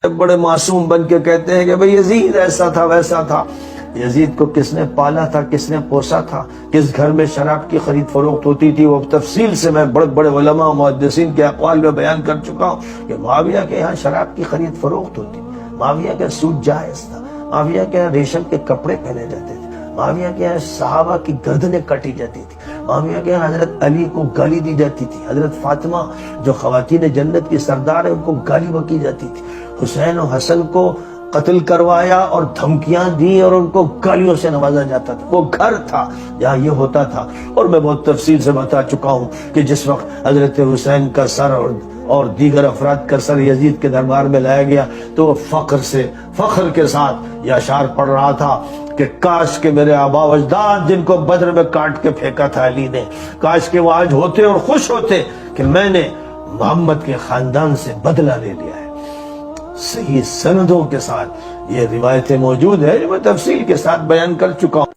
بڑے معصوم بن کے کہتے ہیں کہ بھئی یزید ایسا تھا ویسا تھا. یزید کو کس نے پالا تھا, کس نے پوسا تھا, کس گھر میں شراب کی خرید فروخت ہوتی تھی, وہ تفصیل سے میں بڑے بڑے علماء و محدثین کے اقوال میں بیان کر چکا ہوں کہ معاویہ کے یہاں شراب کی خرید فروخت ہوتی, معاویہ کا سود جائز تھا, معاویہ کے یہاں ریشم کے کپڑے پہنے جاتے تھے, معاویہ کے یہاں صحابہ کی گردنیں کاٹی جاتی تھی, معاویہ کے یہاں حضرت علی کو گالی دی جاتی تھی, حضرت فاطمہ جو خواتین جنت کی سردار ہے ان کو گالی بکی جاتی تھی, حسین و حسن کو قتل کروایا اور دھمکیاں دی اور ان کو گالیوں سے نوازا جاتا تھا. وہ گھر تھا جہاں یہ ہوتا تھا. اور میں بہت تفصیل سے بتا چکا ہوں کہ جس وقت حضرت حسین کا سر اور دیگر افراد کا سر یزید کے دربار میں لایا گیا تو وہ فخر کے ساتھ یہ اشعار پڑھ رہا تھا کہ کاش کہ میرے آبا و اجداد جن کو بدر میں کاٹ کے پھینکا تھا علی نے, کاش کہ وہ آج ہوتے اور خوش ہوتے کہ میں نے محمد کے خاندان سے بدلہ لے لیا ہے. صحیح سندوں کے ساتھ یہ روایتیں موجود ہیں جو میں تفصیل کے ساتھ بیان کر چکا ہوں.